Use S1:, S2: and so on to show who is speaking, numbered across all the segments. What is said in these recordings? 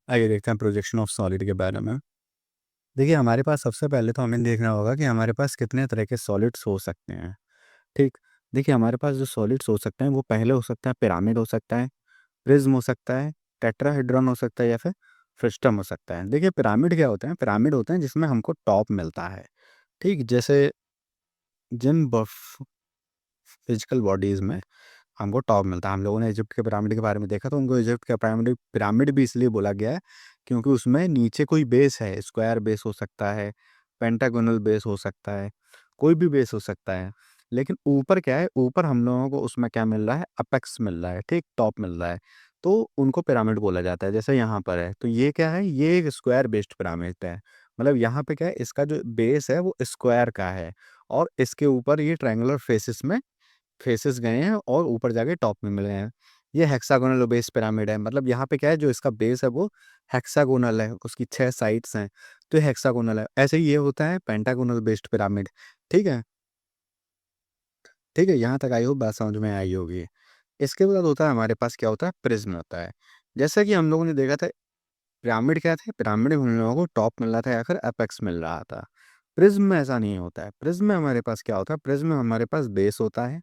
S1: आइए देखते हैं प्रोजेक्शन ऑफ सॉलिड के बारे में। देखिए हमारे पास सबसे पहले तो हमें देखना होगा कि हमारे पास कितने तरह के सॉलिड्स हो सकते हैं। ठीक। देखिए हमारे पास जो सॉलिड्स हो सकते हैं वो पहले हो सकता है पिरामिड हो सकता है, प्रिज्म हो सकता है, टेट्राहेड्रॉन हो सकता है या फिर फ्रस्टम हो सकता है। देखिए पिरामिड क्या होते हैं, पिरामिड होते हैं जिसमें हमको टॉप मिलता है। ठीक, जैसे जिन फिजिकल बॉडीज में हमको टॉप मिलता है। हम लोगों ने इजिप्ट के पिरामिड के बारे में देखा तो उनको इजिप्ट का पिरामिड पिरामिड भी इसलिए बोला गया है क्योंकि उसमें नीचे कोई बेस है, स्क्वायर बेस हो सकता है, पेंटागोनल बेस हो सकता है, कोई भी बेस हो सकता है। लेकिन ऊपर क्या है, ऊपर हम लोगों को उसमें क्या मिल रहा है, अपेक्स मिल रहा है, ठीक, टॉप मिल रहा है। तो उनको पिरामिड बोला जाता है। जैसे यहाँ पर है तो ये क्या है, ये एक स्क्वायर बेस्ड पिरामिड है। मतलब यहाँ पे क्या है, इसका जो बेस है वो स्क्वायर का है और इसके ऊपर ये ट्रायंगुलर फेसिस में फेसेस गए हैं और ऊपर जाके टॉप में मिल गए हैं। ये हेक्सागोनल बेस पिरामिड है। मतलब यहाँ पे क्या है, जो इसका बेस है वो हेक्सागोनल है, उसकी 6 साइड्स हैं तो ये हेक्सागोनल है। ऐसे ही ये होता है पेंटागोनल बेस्ड पिरामिड। ठीक है। ठीक है, यहाँ तक आई हो बात समझ में आई होगी। इसके बाद होता है हमारे पास क्या होता है, प्रिज्म होता है। जैसा कि हम लोगों ने देखा था, पिरामिड क्या थे, पिरामिड में हम लोगों को टॉप मिल रहा था या फिर अपेक्स मिल रहा था। प्रिज्म में ऐसा नहीं होता है। प्रिज्म में हमारे पास क्या होता है, प्रिज्म में हमारे पास बेस होता है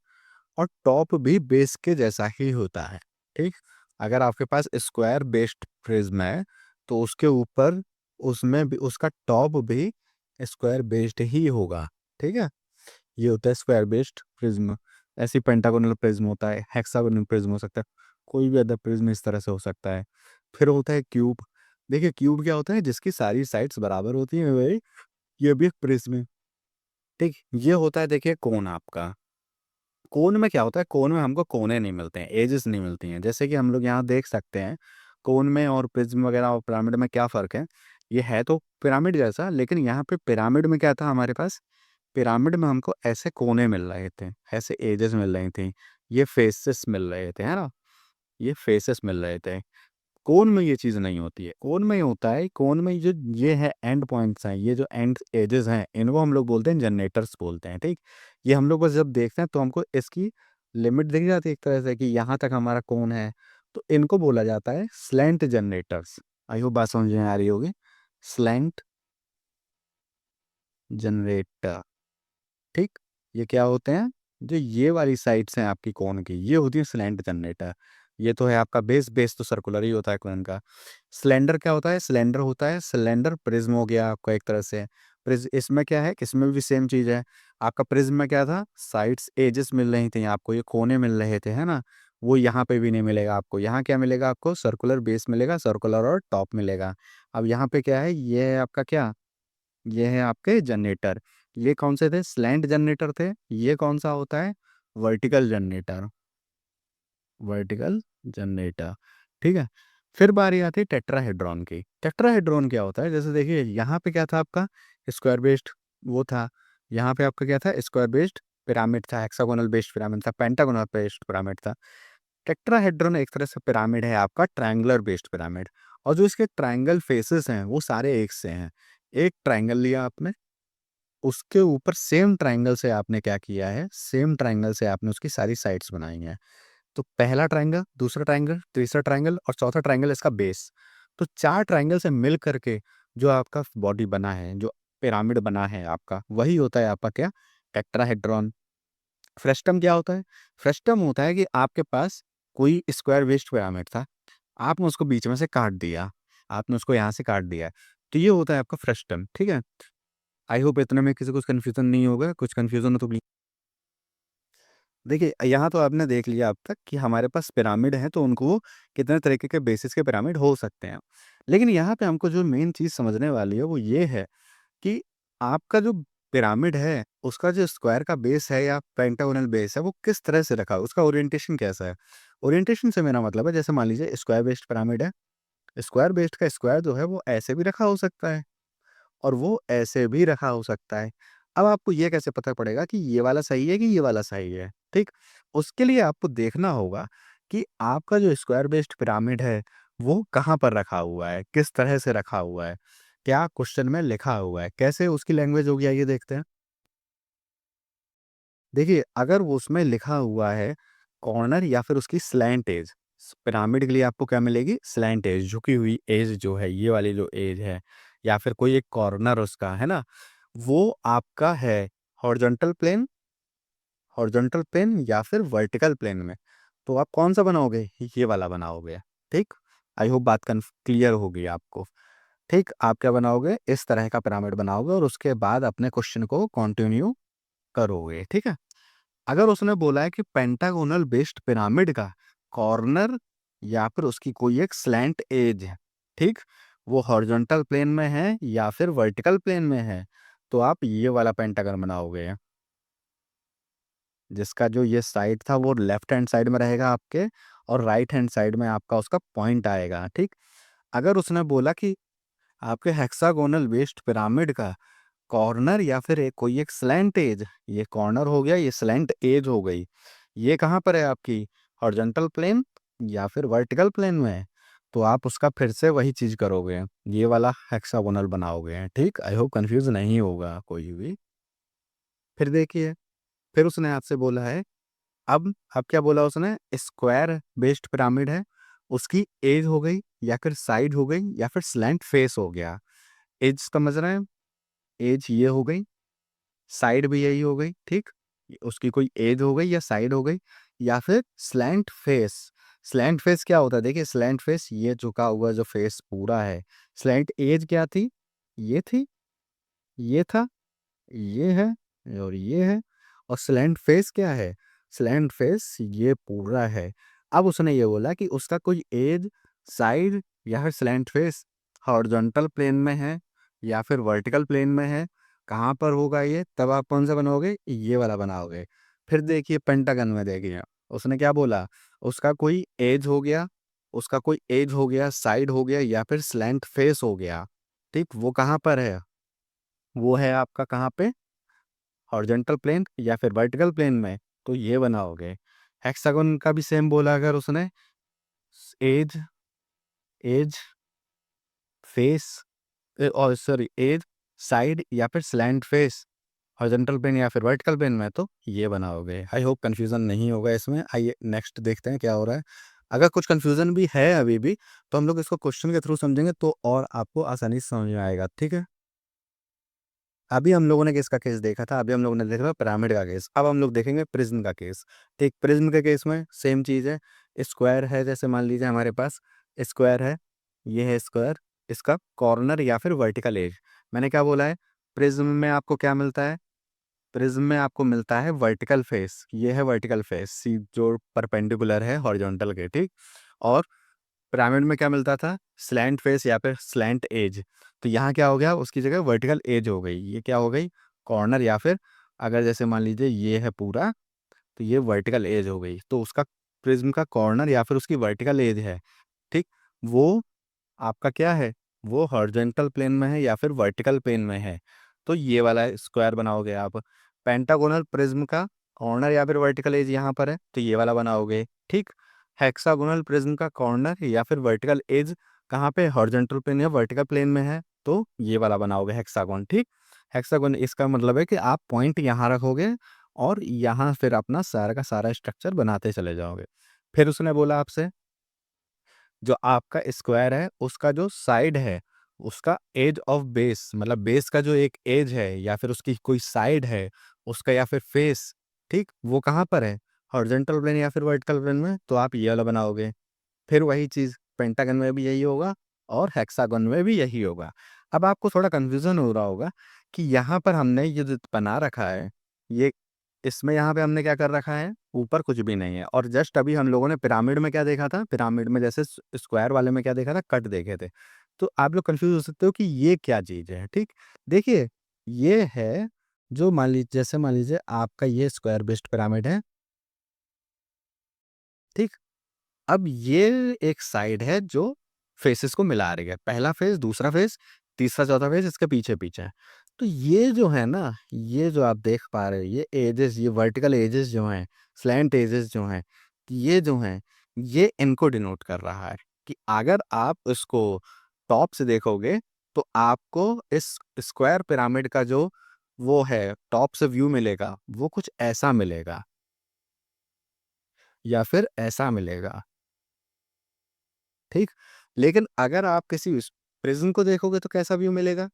S1: और टॉप भी बेस के जैसा ही होता है। ठीक। अगर आपके पास स्क्वायर बेस्ड प्रिज्म है तो उसके ऊपर उसमें भी उसका टॉप भी स्क्वायर बेस्ड ही होगा। ठीक है, ये होता है स्क्वायर बेस्ड प्रिज्म। ऐसी पेंटागोनल प्रिज्म होता है, हेक्सागोनल प्रिज्म हो सकता है, कोई भी अदर प्रिज्म इस तरह से हो सकता है। फिर होता है क्यूब। देखिए क्यूब क्या होता है, जिसकी सारी साइड्स बराबर होती हैं वही, ये भी एक प्रिज्म है। ठीक, ये होता है देखिए कोन आपका। कोन में क्या होता है, कोन में हमको कोने नहीं मिलते हैं, एजेस नहीं मिलती हैं। जैसे कि हम लोग यहाँ देख सकते हैं कोन में और प्रिज्म वगैरह और पिरामिड में क्या फ़र्क है। ये है तो पिरामिड जैसा, लेकिन यहाँ पे पिरामिड में क्या था हमारे पास, पिरामिड में हमको ऐसे कोने मिल रहे थे, ऐसे एजेस मिल रही थी, ये फेसेस मिल रहे थे, है ना, ये फेसेस मिल रहे थे। कोन में ये चीज़ नहीं होती है। कोन में ये होता है, कोन में जो ये है एंड पॉइंट्स हैं, ये जो एंड एजेस हैं, इनको हम लोग बोलते हैं जनरेटर्स बोलते हैं। ठीक, ये हम लोग बस जब देखते हैं तो हमको इसकी लिमिट दिख जाती है एक तरह से कि यहाँ तक हमारा कोन है, तो इनको बोला जाता है स्लैंट जनरेटर्स। आई होप बात समझ में आ रही होगी। Slant generator. ठीक, ये क्या होते हैं, जो ये वाली साइड्स हैं आपकी कोन की, ये होती है स्लैंट जनरेटर। ये तो है आपका बेस, बेस तो सर्कुलर ही होता है कोन का। सिलेंडर क्या होता है, सिलेंडर होता है, सिलेंडर प्रिज्म हो गया आपका एक तरह से। प्रिज्म इसमें क्या है, इसमें भी सेम चीज़ है। आपका प्रिज्म में क्या था, साइड्स एजेस मिल रही थी आपको, ये कोने मिल रहे थे, है ना। वो यहाँ पे भी नहीं मिलेगा आपको। यहाँ क्या मिलेगा आपको, सर्कुलर बेस मिलेगा, सर्कुलर और टॉप मिलेगा। अब यहाँ पे क्या है, ये है आपका क्या, ये है आपके जनरेटर। ये कौन से थे, स्लैंट जनरेटर थे। ये कौन सा होता है, वर्टिकल जनरेटर, वर्टिकल जनरेटर। ठीक है। फिर बारी आती है टेट्राहेड्रॉन की। टेट्राहेड्रॉन क्या होता है, जैसे देखिए यहाँ पे क्या था आपका, स्क्वायर बेस्ड वो था। यहाँ पे आपका क्या था, स्क्वायर बेस्ड पिरामिड था, हेक्सागोनल बेस्ड पिरामिड था, पेंटागोनल बेस्ड पिरामिड था। टेट्राहेड्रॉन एक तरह से पिरामिड है आपका, ट्रायंगुलर बेस्ड पिरामिड। और जो इसके ट्रायंगल फेसेस हैं वो सारे एक से हैं। एक ट्रायंगल लिया आपने, उसके ऊपर सेम ट्रायंगल से आपने क्या किया है, सेम ट्रायंगल से आपने उसकी सारी साइड्स बनाई हैं। तो पहला ट्रायंगल, दूसरा ट्रायंगल, तीसरा ट्रायंगल और चौथा ट्रायंगल इसका बेस। तो 4 ट्रायंगल से मिल करके जो आपका बॉडी बना है, जो पिरामिड बना है आपका, वही होता है आपका क्या, टेट्राहेड्रॉन। फ्रस्टम क्या होता है, फ्रस्टम होता है कि आपके पास कोई स्क्वायर बेस्ड पिरामिड था, आपने उसको बीच में से काट दिया, आपने उसको यहाँ से काट दिया, तो ये होता है आपका फ्रस्टम। ठीक है, आई होप इतने में किसी को कन्फ्यूज़न नहीं होगा, कुछ कन्फ्यूज़न हो तो प्लीज़। देखिए, यहाँ तो आपने देख लिया अब तक कि हमारे पास पिरामिड हैं, तो उनको कितने तरीके के बेसिस के पिरामिड हो सकते हैं। लेकिन यहाँ पे हमको जो मेन चीज़ समझने वाली है, वो ये है कि आपका जो पिरामिड है, उसका जो स्क्वायर का बेस है या पेंटागोनल बेस है, वो किस तरह से रखा है, उसका ओरिएंटेशन कैसा है। ओरिएंटेशन से मेरा मतलब है, जैसे मान लीजिए स्क्वायर बेस्ड पिरामिड है, स्क्वायर बेस्ड का स्क्वायर जो है, वो ऐसे भी रखा हो सकता है और वो ऐसे भी रखा हो सकता है। अब आपको ये कैसे पता पड़ेगा कि ये वाला सही है कि ये वाला सही है, ठीक? उसके लिए आपको देखना होगा कि आपका जो स्क्वायर बेस्ड पिरामिड है, वो कहाँ पर रखा हुआ है, किस तरह से रखा हुआ है, क्या क्वेश्चन में लिखा हुआ है, कैसे उसकी लैंग्वेज होगी, आइए देखते हैं। देखिए, अगर वो उसमें लिखा हुआ है कॉर्नर या फिर उसकी स्लैंट एज, पिरामिड के लिए आपको क्या मिलेगी? स्लैंट एज, झुकी हुई एज जो है, ये वाली जो एज है, या फिर कोई एक कॉर्नर उसका, है ना? वो आपका है हॉरिजॉन्टल प्लेन, हॉरिजॉन्टल प्लेन या फिर वर्टिकल प्लेन में। तो आप कौन सा बनाओगे? ये वाला बनाओगे, ठीक? आई होप बात क्लियर होगी आपको। ठीक, आप क्या बनाओगे? इस तरह का पिरामिड बनाओगे और उसके बाद अपने क्वेश्चन को कंटिन्यू करोगे, ठीक है? अगर उसने बोला है कि पेंटागोनल बेस्ड पिरामिड का कॉर्नर या फिर उसकी कोई एक स्लैंट एज है, ठीक? वो हॉरिजॉन्टल प्लेन में है या फिर वर्टिकल प्लेन में है, तो आप ये वाला पेंटागन बनाओगे, जिसका जो ये साइड था वो लेफ्ट हैंड साइड में रहेगा आपके, और राइट हैंड साइड में आपका उसका पॉइंट आएगा, ठीक? अगर उसने बोला कि आपके हेक्सागोनल बेस्ड पिरामिड का कॉर्नर या फिर एक कोई एक स्लैंट एज, ये कॉर्नर हो गया, ये स्लैंट एज हो गई, ये कहाँ पर है आपकी? हॉरिजॉन्टल प्लेन या फिर वर्टिकल प्लेन में है, तो आप उसका फिर से वही चीज करोगे, ये वाला हेक्सागोनल बनाओगे, ठीक? आई होप कंफ्यूज नहीं होगा कोई भी। फिर देखिए, फिर उसने आपसे बोला है, अब क्या बोला उसने? स्क्वायर बेस्ड पिरामिड है, उसकी एज हो गई या फिर साइड हो गई या फिर स्लैंट फेस हो गया। एज समझ रहे हैं? एज ये हो गई, साइड भी यही हो गई, ठीक? उसकी कोई एज हो गई या साइड हो गई, या फिर स्लैंट फेस। स्लैंट फेस क्या होता है? देखिए, स्लैंट फेस ये झुका हुआ जो फेस पूरा है। स्लैंट एज क्या थी? ये थी, ये था, ये है और ये है। और स्लैंट फेस क्या है? स्लैंट फेस ये पूरा है। अब उसने ये बोला कि उसका कोई एज, साइड या फिर स्लैंट फेस हॉरिजॉन्टल प्लेन में है या फिर वर्टिकल प्लेन में है, कहाँ पर होगा ये? तब आप कौन सा बनाओगे? ये वाला बनाओगे। फिर देखिए पेंटागन में, देखिए उसने क्या बोला? उसका कोई एज हो गया, उसका कोई एज हो गया, साइड हो गया या फिर स्लैंट फेस हो गया, ठीक? वो कहाँ पर है? वो है आपका कहाँ पे? हॉरिजॉन्टल प्लेन या फिर वर्टिकल प्लेन में, तो ये बनाओगे। हेक्सागोन का भी सेम बोला, अगर उसने एज, एज फेस, और सॉरी एज, साइड या फिर स्लैंट फेस हॉरिजॉन्टल प्लेन या फिर वर्टिकल प्लेन में, तो ये बनाओगे। आई होप कंफ्यूजन नहीं होगा इसमें। आइए नेक्स्ट देखते हैं क्या हो रहा है। अगर कुछ कंफ्यूजन भी है अभी भी, तो हम लोग इसको क्वेश्चन के थ्रू समझेंगे तो और आपको आसानी से समझ में आएगा, ठीक है? अभी हम लोगों ने किसका केस देखा था? अभी हम लोगों ने देखा था पिरामिड का केस। अब हम लोग देखेंगे प्रिज्म का केस। ठीक, प्रिज्म के केस में सेम चीज़ है। स्क्वायर है, जैसे मान लीजिए हमारे पास स्क्वायर है, ये है स्क्वायर, इसका कॉर्नर या फिर वर्टिकल एज। मैंने क्या बोला है? प्रिज्म में आपको क्या मिलता है? प्रिज्म में आपको मिलता है वर्टिकल फेस। ये है वर्टिकल फेस, सी जो परपेंडिकुलर है हॉरिजॉन्टल के, ठीक? और पिरामिड में क्या मिलता था? स्लैंट फेस या फिर स्लैंट एज। तो यहाँ क्या हो गया? उसकी जगह वर्टिकल एज हो गई। ये क्या हो गई? कॉर्नर, या फिर अगर जैसे मान लीजिए ये है पूरा, तो ये वर्टिकल एज हो गई। तो उसका प्रिज्म का कॉर्नर या फिर उसकी वर्टिकल एज है, ठीक? वो आपका क्या है? वो हॉरिजॉन्टल प्लेन में है या फिर वर्टिकल प्लेन में है, तो ये वाला स्क्वायर बनाओगे आप। पेंटागोनल प्रिज्म का कॉर्नर या फिर वर्टिकल एज यहाँ पर है, तो ये वाला बनाओगे, ठीक? हेक्सागोनल प्रिज्म का कॉर्नर या फिर वर्टिकल एज कहाँ पे? हॉरिजॉन्टल प्लेन या वर्टिकल प्लेन में है, तो ये वाला बनाओगे हेक्सागोन, ठीक? हेक्सागोन, इसका मतलब है कि आप पॉइंट यहाँ रखोगे और यहाँ फिर अपना सारा का सारा स्ट्रक्चर बनाते चले जाओगे। फिर उसने बोला आपसे, जो आपका स्क्वायर है उसका जो साइड है, उसका एज ऑफ बेस, मतलब बेस का जो एक एज है या फिर उसकी कोई साइड है, उसका या फिर फेस, ठीक? वो कहाँ पर है? हॉरिजॉन्टल प्लेन या फिर वर्टिकल प्लेन में, तो आप ये वाला बनाओगे। फिर वही चीज़ पेंटागन में भी यही होगा और हेक्सागन में भी यही होगा। अब आपको थोड़ा कन्फ्यूज़न हो रहा होगा कि यहाँ पर हमने ये जो बना रखा है, ये इसमें यहाँ पे हमने क्या कर रखा है? ऊपर कुछ भी नहीं है। और जस्ट अभी हम लोगों ने पिरामिड में क्या देखा था? पिरामिड में जैसे स्क्वायर वाले में क्या देखा था? कट देखे थे। तो आप लोग कन्फ्यूज़ हो सकते हो कि ये क्या चीज़ है, ठीक? देखिए, ये है जो मान लीजिए, जैसे मान लीजिए आपका ये स्क्वायर बेस्ड पिरामिड है, ठीक? अब ये एक साइड है जो फेसेस को मिला रही है। पहला फेस, दूसरा फेस, तीसरा, चौथा फेस इसके पीछे-पीछे है। तो ये जो है ना, ये जो आप देख पा रहे हो, ये एजेस, ये वर्टिकल एजेस जो हैं, स्लैंट एजेस जो हैं, ये जो हैं, ये इनको डिनोट कर रहा है कि अगर आप इसको टॉप से देखोगे, तो आपको इस स्क्वायर पिरामिड का जो वो है, टॉप से व्यू मिलेगा, वो कुछ ऐसा मिलेगा या फिर ऐसा मिलेगा। ठीक? लेकिन अगर आप किसी प्रिज्म को देखोगे तो कैसा व्यू मिलेगा?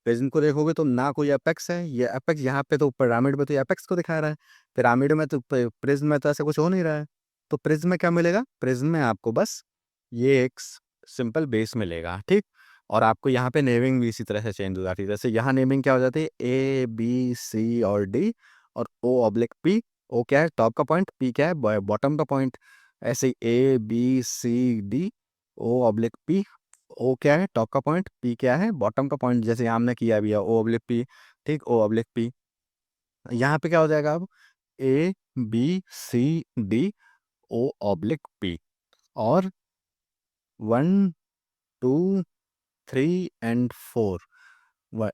S1: प्रिज्म को देखोगे तो ना कोई एपेक्स है, ये एपेक्स यहाँ पे तो पिरामिड में तो एपेक्स को दिखा रहा है, पिरामिड में तो प्रिज्म में तो ऐसा कुछ हो नहीं रहा है। तो प्रिज्म में क्या मिलेगा? प्रिज्म में आपको बस ये एक सिंपल बेस मिलेगा, ठीक? और आपको यहाँ पे नेमिंग भी इसी तरह से चेंज हो जाती है। जैसे यहाँ नेमिंग क्या हो जाती है, ए बी सी और डी, और ओ ऑब्लिक पी। ओ क्या है? टॉप का पॉइंट। पी क्या है? बॉटम का पॉइंट। ऐसे A B C D, O oblique P. O क्या है? टॉप का पॉइंट। पी क्या है? बॉटम का पॉइंट। जैसे यहाँ हमने किया भी है, ओ ऑब्लिक पी, ठीक? O oblique P. यहाँ पे क्या हो जाएगा अब? A B C D, O oblique P, और 1 2 3 and 4।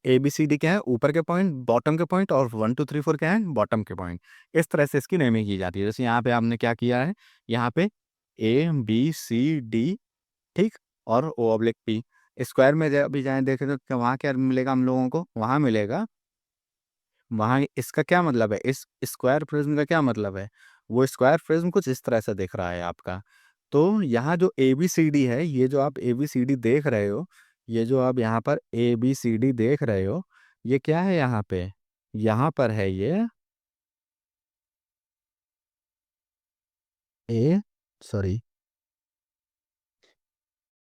S1: A B C D क्या है? ऊपर के पॉइंट, बॉटम के पॉइंट, और 1 2 3 4 क्या है? बॉटम के पॉइंट। इस तरह से इसकी नेमिंग की जाती है। जैसे यहाँ पे आपने क्या किया है, यहाँ पे ए बी सी डी, ठीक, और ओ ऑब्लिक पी। स्क्वायर में अभी जाए देखें तो वहाँ क्या मिलेगा हम लोगों को? वहाँ मिलेगा, वहाँ इसका क्या मतलब है, इस स्क्वायर प्रिज्म का क्या मतलब है? वो स्क्वायर प्रिज्म कुछ इस तरह से दिख रहा है आपका। तो यहाँ जो ए बी सी डी है, ये जो आप ए बी सी डी देख रहे हो, ये जो आप यहाँ पर ए बी सी डी देख रहे हो, ये क्या है यहाँ पे? यहाँ पर है ये ए, सॉरी,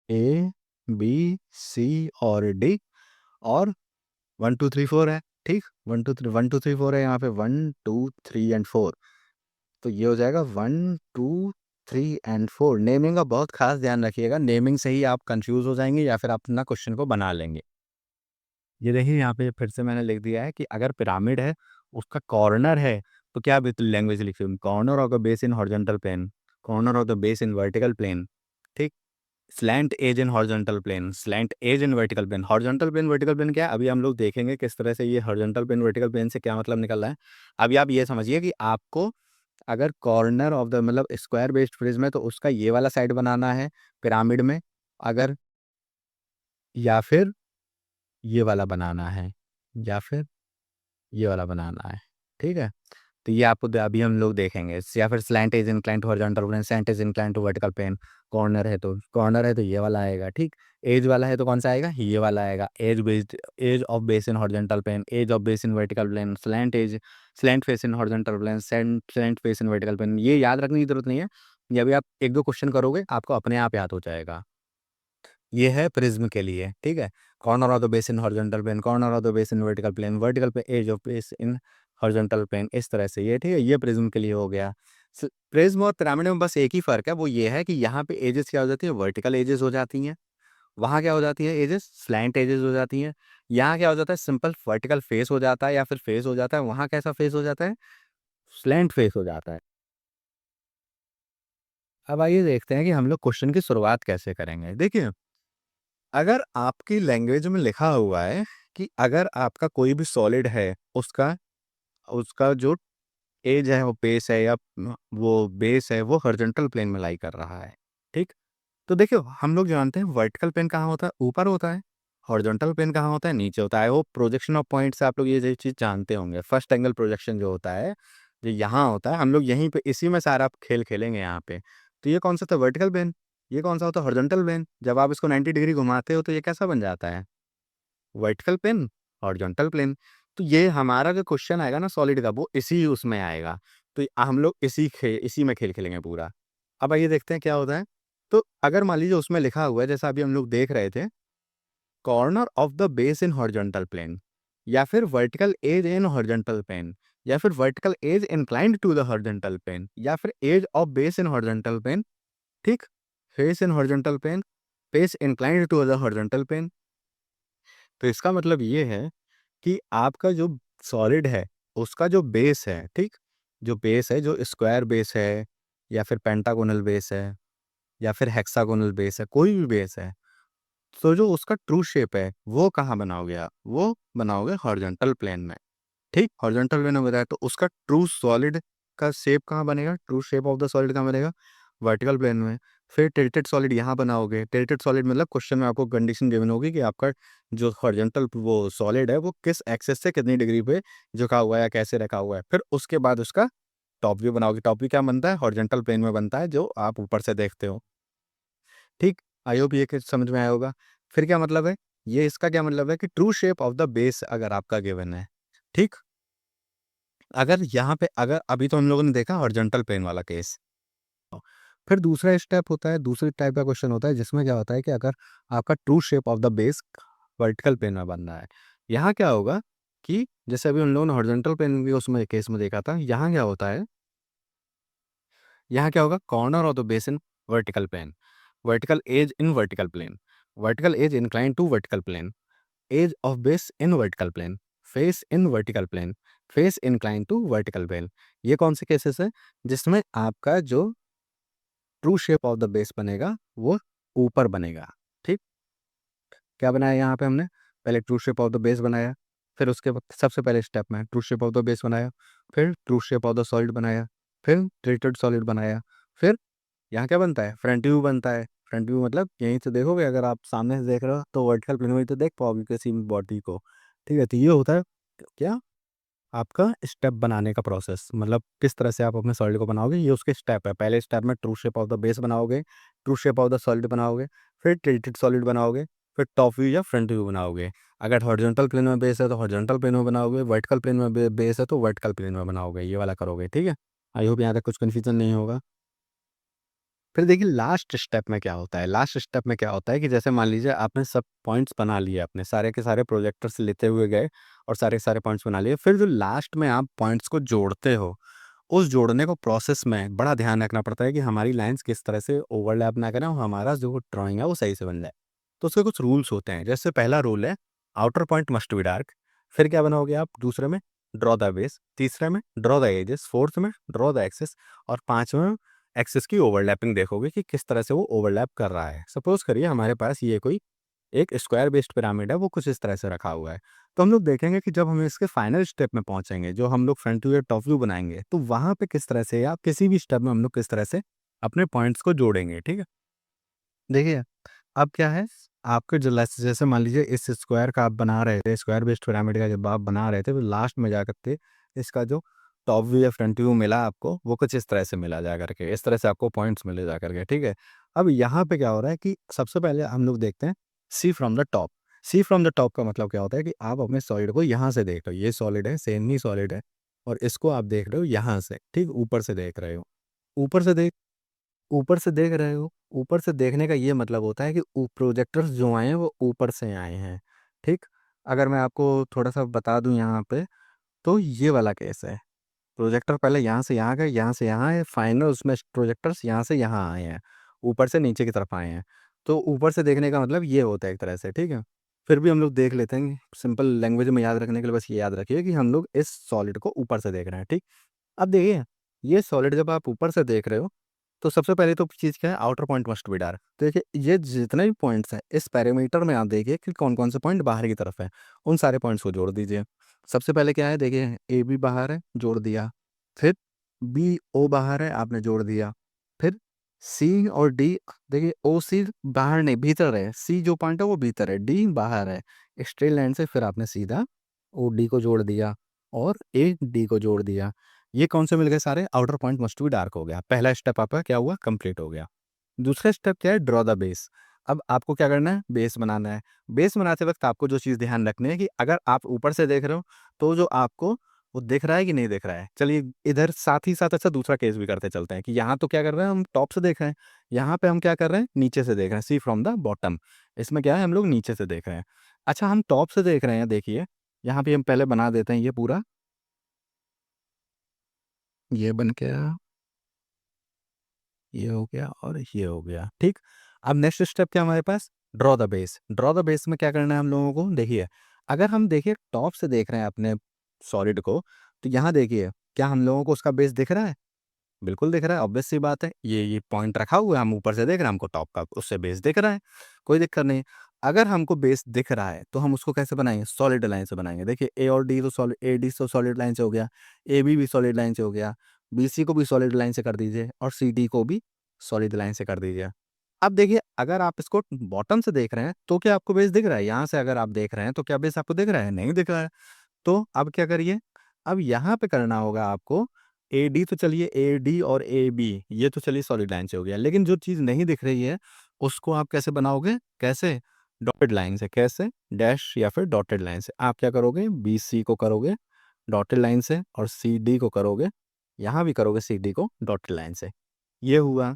S1: ए बी सी और डी, और 1 2 3 4 है, ठीक? 1 2 3 1 2 3 4 है यहाँ पे, 1 2 3 एंड 4। तो ये हो जाएगा 1 2 3 एंड 4। नेमिंग का बहुत खास ध्यान रखिएगा, नेमिंग से ही आप कंफ्यूज हो जाएंगे या फिर आप अपना क्वेश्चन को बना लेंगे। ये देखिए यहाँ पे फिर से मैंने लिख दिया है कि अगर पिरामिड है, उसका कॉर्नर है, तो क्या लैंग्वेज लिखी हूँ? Corner of the base in horizontal plane, corner of the base in vertical plane, ठीक? Slant edge in horizontal plane, slant edge in vertical plane. Horizontal plane vertical plane क्या है, अभी हम लोग देखेंगे किस तरह से ये हॉरिजॉन्टल प्लेन वर्टिकल प्लेन से क्या मतलब निकल रहा है। अभी आप ये समझिए कि आपको अगर कॉर्नर ऑफ द मतलब स्क्वायर बेस्ड प्रिज्म है तो उसका ये वाला साइड बनाना है पिरामिड में, अगर, या फिर ये वाला बनाना है, या फिर ये वाला बनाना है, ठीक है? तो ये आपको अभी हम लोग देखेंगे। या फिर slant is incline to horizontal plane, slant is incline to vertical plane. Corner है तो ये वाला आएगा, ठीक? एज वाला है तो कौन सा आएगा? ये वाला आएगा। Edge based, edge of base in horizontal plane, edge of base in vertical plane, slant edge, slant face in horizontal plane, slant face in vertical plane. ये याद रखने की जरूरत नहीं है, ये अभी आप एक दो क्वेश्चन करोगे आपको अपने आप याद हो जाएगा। ये है प्रिज्म के लिए, ठीक है? Corner of the base in horizontal plane, corner of the base in vertical plane, vertical पे edge of base in horizontal plane, इस तरह से ये, ठीक है? ये प्रिज्म के लिए हो गया। प्रिज्म और पिरामिड में बस एक ही फर्क है, वो ये है कि यहाँ पे एजेस क्या हो जाती है? वर्टिकल एजेस हो जाती हैं। वहाँ क्या हो जाती है? एजेस स्लैंट एजेस हो जाती हैं। यहाँ क्या हो जाता है? सिंपल वर्टिकल फेस हो जाता है या फिर फेस हो जाता है। वहाँ कैसा फेस हो जाता है? स्लैंट फेस हो जाता है। अब आइए देखते हैं कि हम लोग क्वेश्चन की शुरुआत कैसे करेंगे। देखिए, अगर आपकी लैंग्वेज में लिखा हुआ है कि अगर आपका कोई भी सॉलिड है, उसका उसका जो एज है वो बेस है, या वो बेस है वो हॉरिजॉन्टल प्लेन में लाई कर रहा है, ठीक? तो देखियो, हम लोग जानते हैं वर्टिकल प्लेन कहाँ होता है? ऊपर होता है। हॉरिजॉन्टल प्लेन कहाँ होता है? नीचे होता है। वो प्रोजेक्शन ऑफ पॉइंट से आप लोग ये चीज़ जानते होंगे। फर्स्ट एंगल प्रोजेक्शन जो होता है, जो यहाँ होता है, हम लोग यहीं पे इसी में सारा खेल खेलेंगे यहाँ पे। तो ये कौन सा था? Vertical plane. ये कौन सा होता है? Horizontal plane. जब आप इसको 90 डिग्री घुमाते हो तो ये कैसा बन जाता है? Vertical plane, horizontal plane. तो ये हमारा जो क्वेश्चन आएगा ना सॉलिड का, वो इसी उसमें आएगा। तो हम लोग इसी में खेल खेलेंगे पूरा। अब आइए देखते हैं क्या होता है। तो अगर मान लीजिए उसमें लिखा हुआ है, जैसा अभी हम लोग देख रहे थे, corner of the base in horizontal plane, या फिर vertical edge in horizontal plane, या फिर vertical edge inclined to the horizontal plane, या फिर edge of base in horizontal plane, ठीक? Face in horizontal plane, face inclined to the horizontal plane. तो इसका मतलब ये है कि आपका जो सॉलिड है, उसका जो बेस है, ठीक? जो बेस है, जो स्क्वायर बेस है, या फिर पेंटागोनल बेस है, या फिर हेक्सागोनल बेस है, कोई भी बेस है, तो जो उसका ट्रू शेप है, वो कहाँ बनाओगे आप? वो बनाओगे हॉरिजॉन्टल प्लेन में, ठीक? हॉरिजॉन्टल प्लेन में बताया, तो उसका ट्रू सॉलिड का शेप कहाँ बनेगा? True shape of the solid कहाँ बनेगा? वर्टिकल प्लेन में। फिर टिल्टेड सॉलिड यहाँ बनाओगे। टिल्टेड सॉलिड मतलब क्वेश्चन में आपको कंडीशन गिवन होगी कि आपका जो हॉरिजॉन्टल वो सॉलिड है, वो किस एक्सिस से कितनी डिग्री पे झुका हुआ है या कैसे रखा हुआ है। फिर उसके बाद उसका टॉप व्यू बनाओगे। टॉप व्यू क्या बनता है? हॉरिजॉन्टल प्लेन में बनता है, जो आप ऊपर से देखते हो। ठीक, आई होप ये समझ में आया होगा। फिर क्या मतलब है, ये इसका क्या मतलब है कि true shape of the base अगर आपका गिवन है, ठीक, अगर यहाँ पे अगर अभी तो हम लोगों ने देखा हॉरिजॉन्टल प्लेन वाला केस, फिर दूसरा स्टेप होता है, दूसरी टाइप का क्वेश्चन होता है जिसमें क्या होता है कि अगर आपका true shape of the base vertical plane में बन रहा है, यहाँ क्या होगा कि जैसे अभी उन लोगों ने हॉरिजॉन्टल प्लेन भी उसमें केस में देखा था, यहाँ क्या होता है, यहाँ क्या होगा, corner of the base in vertical plane, vertical edge in vertical plane, vertical edge incline to vertical plane, edge of base in vertical plane, face in vertical plane, face incline to vertical plane. ये कौन से cases है जिसमें आपका जो true shape of the base बनेगा वो ऊपर बनेगा, ठीक। क्या बनाया यहाँ पे हमने, पहले true shape of the base बनाया, फिर उसके बाद सबसे पहले स्टेप में true shape of the base बनाया, फिर true shape of the solid बनाया, फिर ट्रीटेड सॉलिड बनाया, फिर यहाँ क्या बनता है, फ्रंट व्यू बनता है। फ्रंट व्यू मतलब यहीं से देखोगे, अगर आप सामने से देख रहे हो तो वर्टिकल प्लेन में तो देख पाओगे किसी बॉडी को, ठीक है। तो ये होता है क्या, आपका स्टेप बनाने का प्रोसेस, मतलब किस तरह से आप अपने सॉलिड को बनाओगे, ये उसके स्टेप है। पहले स्टेप में true shape of the base बनाओगे, true shape of the solid बनाओगे, फिर टिल्टेड सॉलिड बनाओगे, फिर टॉप व्यू या फ्रंट व्यू बनाओगे। अगर हॉरिजॉन्टल प्लेन में बेस है तो हॉरिजॉन्टल प्लेन में बनाओगे, वर्टिकल प्लेन में बेस है तो वर्टिकल प्लेन में बनाओगे, ये वाला करोगे, ठीक है। आई होप यहाँ तक कुछ कन्फ्यूजन नहीं होगा। फिर देखिए लास्ट स्टेप में क्या होता है, लास्ट स्टेप में क्या होता है कि जैसे मान लीजिए आपने सब पॉइंट्स बना लिए, अपने सारे के सारे प्रोजेक्टर से लेते हुए गए और सारे के सारे पॉइंट्स बना लिए, फिर जो लास्ट में आप पॉइंट्स को जोड़ते हो, उस जोड़ने को प्रोसेस में बड़ा ध्यान रखना पड़ता है कि हमारी लाइंस किस तरह से ओवरलैप ना करें और हमारा जो ड्राइंग है वो सही से बन जाए। तो उसके कुछ रूल्स होते हैं, जैसे पहला रूल है outer point must be dark. फिर क्या बनाओगे आप, दूसरे में ड्रॉ द बेस, तीसरे में ड्रॉ द एजेस, फोर्थ में ड्रॉ द एक्सेस, और पांचवें में एक्सेस की ओवरलैपिंग देखोगे कि किस तरह से वो ओवरलैप कर रहा है। सपोज करिए हमारे पास ये कोई एक स्क्वायर बेस्ड पिरामिड है, वो कुछ इस तरह से रखा हुआ है। तो हम लोग देखेंगे कि जब हम इसके फाइनल स्टेप में पहुंचेंगे, जो हम लोग फ्रंट व्यू या टॉप व्यू बनाएंगे, तो वहां पे किस तरह से या किसी भी स्टेप में हम लोग किस तरह से अपने पॉइंट्स को जोड़ेंगे, ठीक है। देखिए अब क्या है, आपके जो जैसे मान लीजिए इस स्क्वायर का आप बना रहे थे, स्क्वायर बेस्ड पिरामिड का जब आप बना रहे थे, तो लास्ट में जा करके इसका जो टॉप व्यू या फ्रंट व्यू मिला आपको, वो कुछ इस तरह से मिला जा करके, इस तरह से आपको पॉइंट्स मिले जा करके, ठीक है। अब यहाँ पे क्या हो रहा है कि सबसे पहले हम लोग देखते हैं see from the top. See from the top का मतलब क्या होता है कि आप अपने सॉलिड को यहाँ से देख रहे हो, ये सॉलिड है, सेम ही सॉलिड है, और इसको आप देख रहे हो यहाँ से, ठीक, ऊपर से देख रहे हो। ऊपर से देख ऊपर से देख रहे हो, ऊपर से देखने का ये मतलब होता है कि प्रोजेक्टर्स जो आए हैं वो ऊपर से आए हैं, ठीक। अगर मैं आपको थोड़ा सा बता दूं यहाँ पे, तो ये वाला केस है, प्रोजेक्टर पहले यहाँ से यहाँ गए, यहाँ से यहाँ है, फाइनल उसमें प्रोजेक्टर्स यहाँ से यहाँ आए हैं, ऊपर से नीचे की तरफ आए हैं। तो ऊपर से देखने का मतलब ये होता है एक तरह से, ठीक है। फिर भी हम लोग देख लेते हैं, सिंपल लैंग्वेज में याद रखने के लिए बस ये याद रखिए कि हम लोग इस सॉलिड को ऊपर से देख रहे हैं, ठीक। अब देखिए ये सॉलिड जब आप ऊपर से देख रहे हो, तो सबसे पहले तो चीज़ क्या है, outer point must be dark. तो देखिए ये जितने भी पॉइंट्स हैं इस पैरामीटर में, आप देखिए कि कौन कौन से पॉइंट बाहर की तरफ है, उन सारे पॉइंट्स को जोड़ दीजिए। सबसे पहले क्या है, देखिए ए बी बाहर है, जोड़ दिया। फिर बी ओ बाहर है, आपने जोड़ दिया। फिर सी और डी, देखिए ओ सी बाहर नहीं भीतर है, सी जो पॉइंट है वो भीतर है, डी बाहर है। स्ट्रेट लाइन से फिर आपने सीधा ओ डी को जोड़ दिया और ए डी को जोड़ दिया। ये कौन से मिल गए सारे, outer point must be dark हो गया, पहला स्टेप आपका क्या हुआ, कंप्लीट हो गया। दूसरा स्टेप क्या है, ड्रॉ द बेस। अब आपको क्या करना है, बेस बनाना है। बेस बनाते वक्त आपको जो चीज़ ध्यान रखनी है कि अगर आप ऊपर से देख रहे हो तो जो आपको वो दिख रहा है कि नहीं दिख रहा है। चलिए इधर साथ ही साथ अच्छा दूसरा केस भी करते चलते हैं कि यहाँ तो क्या कर रहे हैं, हम टॉप से देख रहे हैं, यहाँ पे हम क्या कर रहे हैं, नीचे से देख रहे हैं, सी फ्रॉम द बॉटम। इसमें क्या है, हम लोग नीचे से देख रहे हैं। अच्छा हम टॉप से देख रहे हैं, देखिए यहाँ पे हम पहले बना देते हैं ये पूरा, ये बन गया, ये हो गया और ये हो गया, ठीक। अब नेक्स्ट स्टेप क्या हमारे पास, draw the base. Draw the base में क्या करना है हम लोगों को, देखिए अगर हम देखिए टॉप से देख रहे हैं अपने सॉलिड को, तो यहाँ देखिए क्या हम लोगों को उसका बेस दिख रहा है, बिल्कुल दिख रहा है, ऑब्वियस सी बात है। ये पॉइंट रखा हुआ है, हम ऊपर से देख रहे हैं, हमको टॉप का उससे बेस दिख रहा है, कोई दिक्कत नहीं। अगर हमको बेस दिख रहा है तो हम उसको कैसे बनाएंगे, सॉलिड लाइन से बनाएंगे। देखिए ए और डी तो सॉलिड, ए डी तो सॉलिड लाइन से हो गया, ए बी भी सॉलिड लाइन से हो गया, बी सी को भी सॉलिड लाइन से कर दीजिए और सी डी को भी सॉलिड लाइन से कर दीजिए। अब देखिए अगर आप इसको बॉटम से देख रहे हैं तो क्या आपको बेस दिख रहा है, यहाँ से अगर आप देख रहे हैं तो क्या बेस आपको दिख रहा है, नहीं दिख रहा है। तो अब क्या करिए, अब यहाँ पे करना होगा आपको, AD तो चलिए AD और AB ये तो चलिए सॉलिड लाइन से हो गया, लेकिन जो चीज़ नहीं दिख रही है उसको आप कैसे बनाओगे, कैसे, डॉटेड लाइन से, कैसे, डैश या फिर डॉटेड लाइन से। आप क्या करोगे, बी सी को करोगे डॉटेड लाइन से और सी डी को करोगे, यहाँ भी करोगे सी डी को डॉटेड लाइन से। ये हुआ।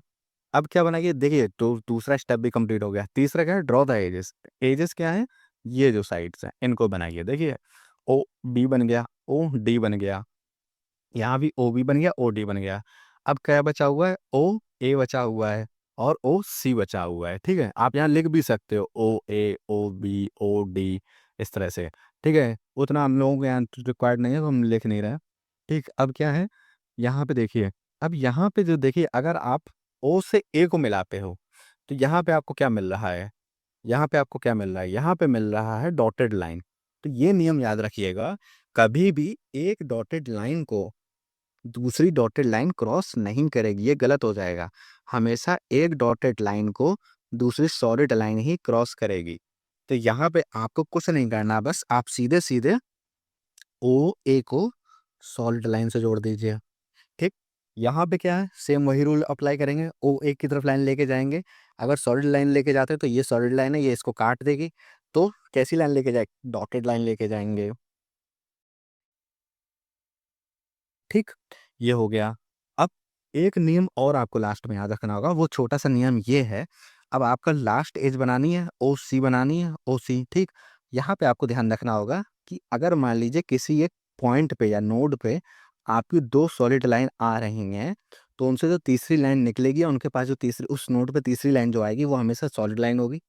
S1: अब क्या बनाइए, देखिए तो दूसरा स्टेप भी कंप्लीट हो गया। तीसरा क्या है, ड्रॉ द एजेस। एजेस क्या है, ये जो साइड्स हैं इनको बनाइए। देखिए ओ बी बन गया, ओ डी बन गया, यहाँ भी ओ बी बन गया, ओ डी बन गया। अब क्या बचा हुआ है, ओ ए बचा हुआ है और ओ सी बचा हुआ है। ठीक है, आप यहाँ लिख भी सकते हो ओ ए, ओ बी, ओ डी, इस तरह से। ठीक है, उतना हम लोगों के यहाँ रिक्वायर्ड नहीं है तो हम लिख नहीं रहे हैं। ठीक, अब क्या है, यहाँ पे देखिए, अब यहाँ पे जो देखिए, अगर आप ओ से ए को मिलाते हो तो यहाँ पे आपको क्या मिल रहा है, यहाँ पे आपको क्या मिल रहा है, यहाँ पे मिल रहा है डॉटेड लाइन। तो ये नियम याद रखिएगा, कभी भी एक डॉटेड लाइन को दूसरी डॉटेड लाइन क्रॉस नहीं करेगी, ये गलत हो जाएगा। हमेशा एक डॉटेड लाइन को दूसरी सॉलिड लाइन ही क्रॉस करेगी। तो यहाँ पे आपको कुछ नहीं करना, बस आप सीधे सीधे ओ ए को सॉलिड लाइन से जोड़ दीजिए। ठीक, यहाँ पे क्या है, सेम वही रूल अप्लाई करेंगे, ओ ए की तरफ लाइन लेके जाएंगे। अगर सॉलिड लाइन लेके जाते हैं तो ये सॉलिड लाइन है, ये इसको काट देगी। तो कैसी लाइन लेके जाए, डॉटेड लाइन लेके जाएंगे। ठीक, ये हो गया। अब एक नियम और आपको लास्ट में याद रखना होगा, वो छोटा सा नियम ये है, अब आपका लास्ट एज बनानी है, ओ सी बनानी है, ओ सी। ठीक, यहाँ पे आपको ध्यान रखना होगा कि अगर मान लीजिए किसी एक पॉइंट पे या नोड पे आपकी दो सॉलिड लाइन आ रही हैं, तो उनसे जो तीसरी लाइन निकलेगी, उनके पास जो तीसरी, उस नोड पे तीसरी लाइन जो आएगी वो हमेशा सॉलिड लाइन होगी।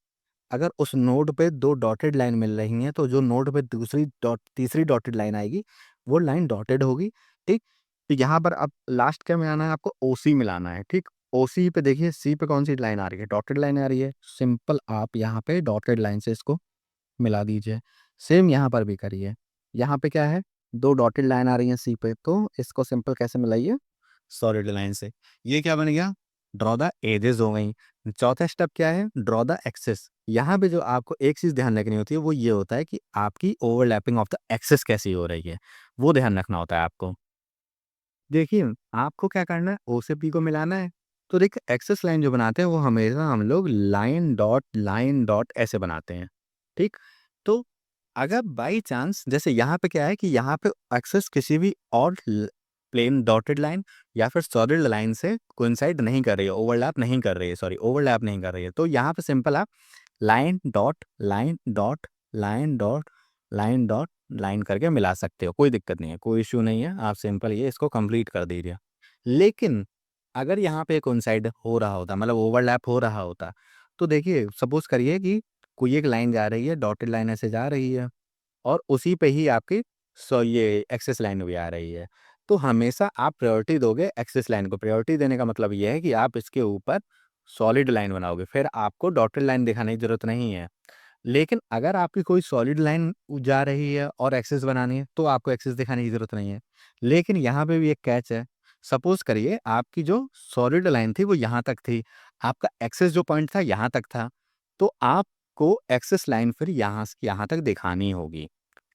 S1: अगर उस नोड पे दो डॉटेड लाइन मिल रही हैं, तो जो नोड पे दूसरी डॉट तीसरी डॉटेड लाइन आएगी, वो लाइन डॉटेड होगी। ठीक, तो यहाँ पर अब लास्ट क्या मिलाना है, आपको ओ सी मिलाना है। ठीक, ओ सी पे देखिए, सी पे कौन सी लाइन आ रही है, डॉटेड लाइन आ रही है। सिंपल आप यहाँ पे डॉटेड लाइन से इसको मिला दीजिए। सेम यहाँ पर भी करिए, यहाँ पे क्या है, दो डॉटेड लाइन आ रही है सी पे, तो इसको सिंपल कैसे मिलाइए, सॉलिड लाइन से। ये क्या बन गया, ड्रॉ द एजेस हो गई। चौथा स्टेप क्या है, ड्रॉ द एक्सेस। यहाँ पे जो आपको एक चीज ध्यान रखनी होती है, वो ये होता है कि आपकी ओवरलैपिंग ऑफ द एक्सेस कैसी हो रही है, वो ध्यान रखना होता है आपको। देखिए, आपको क्या करना है, ओ से पी को मिलाना है। तो देखिए, एक्सेस लाइन जो बनाते हैं वो हमेशा हम लोग लाइन डॉट ऐसे बनाते हैं। ठीक, तो अगर बाई चांस जैसे यहाँ पे क्या है कि यहाँ पे एक्सेस किसी भी और प्लेन डॉटेड लाइन या फिर सॉलिड लाइन से कोइंसाइड नहीं कर रही है, ओवरलैप नहीं कर रही है, सॉरी ओवरलैप नहीं कर रही है, तो यहाँ पे सिंपल आप line dot line dot line dot line dot line करके मिला सकते हो, कोई दिक्कत नहीं है, कोई इश्यू नहीं है, आप सिंपल ये इसको कंप्लीट कर दीजिए। लेकिन अगर यहाँ पे कोइंसाइड हो रहा होता, मतलब ओवरलैप हो रहा होता, तो देखिए सपोज करिए कि कोई एक लाइन जा रही है, डॉटेड लाइन ऐसे जा रही है और उसी पे ही आपकी ये एक्सेस लाइन भी आ रही है, तो हमेशा आप प्रायोरिटी दोगे एक्सेस लाइन को। प्रायोरिटी देने का मतलब ये है कि आप इसके ऊपर सॉलिड लाइन बनाओगे, फिर आपको डॉटेड लाइन दिखाने की जरूरत नहीं है। लेकिन अगर आपकी कोई सॉलिड लाइन जा रही है और एक्सेस बनानी है, तो आपको एक्सेस दिखाने की ज़रूरत नहीं है। लेकिन यहाँ पे भी एक कैच है। सपोज़ करिए आपकी जो सॉलिड लाइन थी वो यहाँ तक थी, आपका एक्सेस जो पॉइंट था यहाँ तक था, तो आपको एक्सेस लाइन फिर यहाँ से यहाँ तक दिखानी होगी।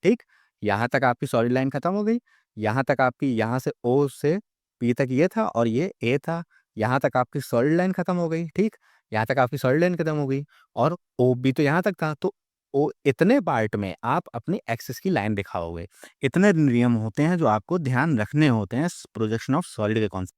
S1: ठीक? यहाँ तक आपकी सॉलिड लाइन खत्म हो गई, यहाँ तक आपकी यहाँ से ओ से पी तक ये था और ये ए था, यहाँ तक आपकी सॉलिड लाइन खत्म हो गई, ठीक? यहाँ तक आपकी सॉलिड लाइन खत्म हो गई और ओ बी तो यहाँ तक था, तो ओ इतने पार्ट में आप अपनी एक्सेस की लाइन दिखाओगे। इतने नियम होते हैं जो आपको ध्यान रखने होते हैं प्रोजेक्शन ऑफ सॉलिड के कॉन्सेप्ट।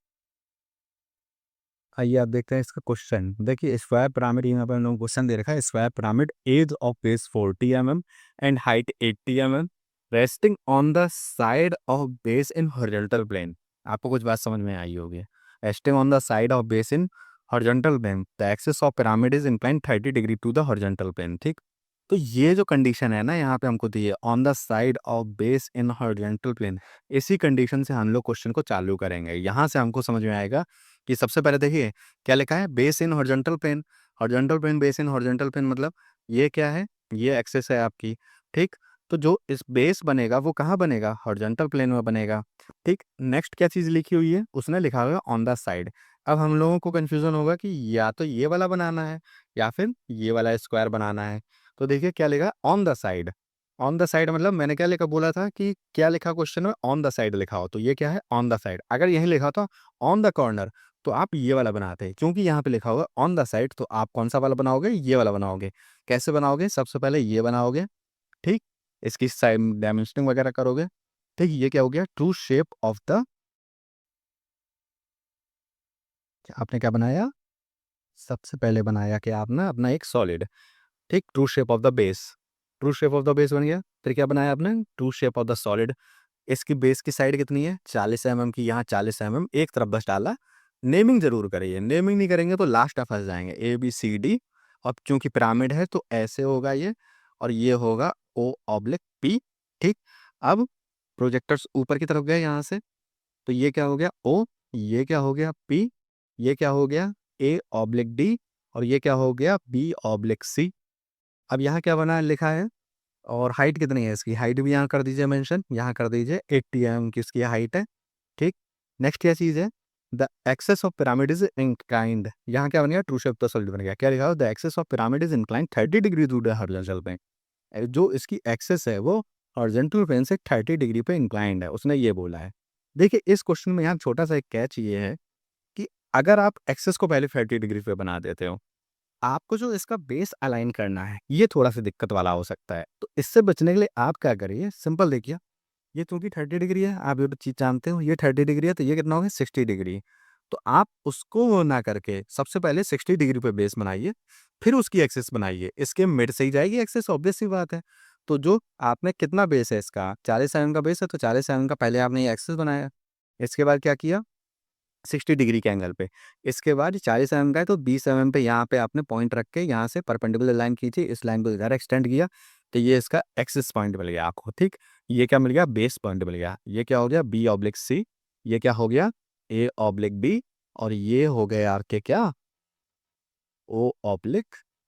S1: आइए आप देखते हैं इसका क्वेश्चन। देखिए स्क्वायर पिरामिड, यहाँ पे हम लोग क्वेश्चन दे रखा है, square pyramid edge of base 40 mm and height 80 mm resting on the side of base in horizontal plane. आपको कुछ बात समझ में आई होगी। Resting on the side of base in horizontal plane, the axis of pyramid is inclined 30 degree to the horizontal plane. ठीक, तो ये जो कंडीशन है ना, यहाँ पे हमको दी है on the side of base in horizontal plane, इसी कंडीशन से हम लोग क्वेश्चन को चालू करेंगे। यहाँ से हमको समझ में आएगा कि सबसे पहले देखिए क्या लिखा है, base in horizontal plane. Horizontal plane, base in horizontal plane मतलब ये क्या है, ये एक्सेस है आपकी। ठीक, तो जो इस बेस बनेगा वो कहाँ बनेगा, हॉरिजॉन्टल प्लेन में बनेगा। ठीक, नेक्स्ट क्या चीज़ लिखी हुई है, उसने लिखा हुआ है ऑन द साइड। अब हम लोगों को कंफ्यूजन होगा कि या तो ये वाला बनाना है या फिर ये वाला स्क्वायर बनाना है। तो देखिए क्या लिखा, on the side. On the side मतलब मैंने क्या लिखा, बोला था कि क्या लिखा क्वेश्चन में, ऑन द साइड लिखा हो, तो ये क्या है, ऑन द साइड। अगर यही लिखा था ऑन द कॉर्नर, तो आप ये वाला बनाते हैं, क्योंकि यहाँ पे लिखा होगा ऑन द साइड, तो आप कौन सा वाला बनाओगे, ये वाला बनाओगे। कैसे बनाओगे, सबसे पहले ये बनाओगे, ठीक, इसकी साइड डायमेंशनिंग वगैरह करोगे, ठीक। ये क्या हो गया, ट्रू शेप ऑफ द, आपने क्या बनाया, सबसे पहले बनाया कि आपने अपना एक सॉलिड, ठीक, true shape of the base, true shape of the base बन गया। फिर क्या बनाया आपने, true shape of the solid. इसकी बेस की साइड कितनी है, 40 mm की, यहाँ 40 mm एक तरफ बस डाला। नेमिंग जरूर करिए, नेमिंग नहीं करेंगे तो लास्ट में फंस जाएंगे, ABCD। और क्योंकि पिरामिड है तो ऐसे होगा ये, और ये होगा O/P, ठीक। अब प्रोजेक्टर्स ऊपर की तरफ गए यहाँ से, तो ये क्या हो गया O, ये क्या हो गया P, ये क्या हो गया A/D, और ये क्या हो गया B/C। अब यहाँ क्या बना लिखा है, और हाइट कितनी है इसकी, हाइट भी यहाँ कर दीजिए मेंशन, यहाँ कर दीजिए 80 mm की इसकी हाइट है, ठीक। नेक्स्ट क्या चीज़ है, the axis of pyramid is inclined, यहाँ क्या बन गया, ट्रू शेप द सॉलिड बन गया। क्या लिखा हो, the axis of pyramid is inclined 30 degree to the horizontal plane, जो इसकी एक्सेस है वो हॉरिजॉन्टल प्लेन से 30 डिग्री पे इंक्लाइंड है, उसने ये बोला है। देखिए इस क्वेश्चन में यहाँ छोटा सा एक कैच ये है कि अगर आप एक्सेस को पहले 30 डिग्री पे बना देते हो, आपको जो इसका बेस अलाइन करना है ये थोड़ा-सा दिक्कत वाला हो सकता है। तो इससे बचने के लिए आप क्या करिए, सिंपल देखिए, ये चूँकि 30 डिग्री है, आप ये तो चीज़ जानते हो, ये 30 डिग्री है, तो ये कितना हो गया 60 डिग्री। तो आप उसको वो ना करके सबसे पहले 60 डिग्री पे बेस बनाइए, फिर उसकी एक्सिस बनाइए। इसके मिड से ही जाएगी एक्सिस, ऑब्वियस सी बात है। तो जो आपने कितना बेस है इसका, 40 mm का बेस है, तो 40 mm का पहले आपने ये एक्सिस बनाया। इसके बाद क्या किया, 60 डिग्री के एंगल पे। इसके बाद 40 mm का है तो 20 mm पे यहाँ पे आपने पॉइंट रख के यहाँ से परपेंडिकुलर लाइन खींची, इस लाइन को इधर एक्सटेंड किया, तो ये इसका एक्सिस पॉइंट मिल गया आपको, ठीक। ये क्या मिल गया, बेस पॉइंट मिल गया। ये क्या हो गया, B/C, ये क्या हो गया, A/B, और ये हो गया आपके क्या, O/,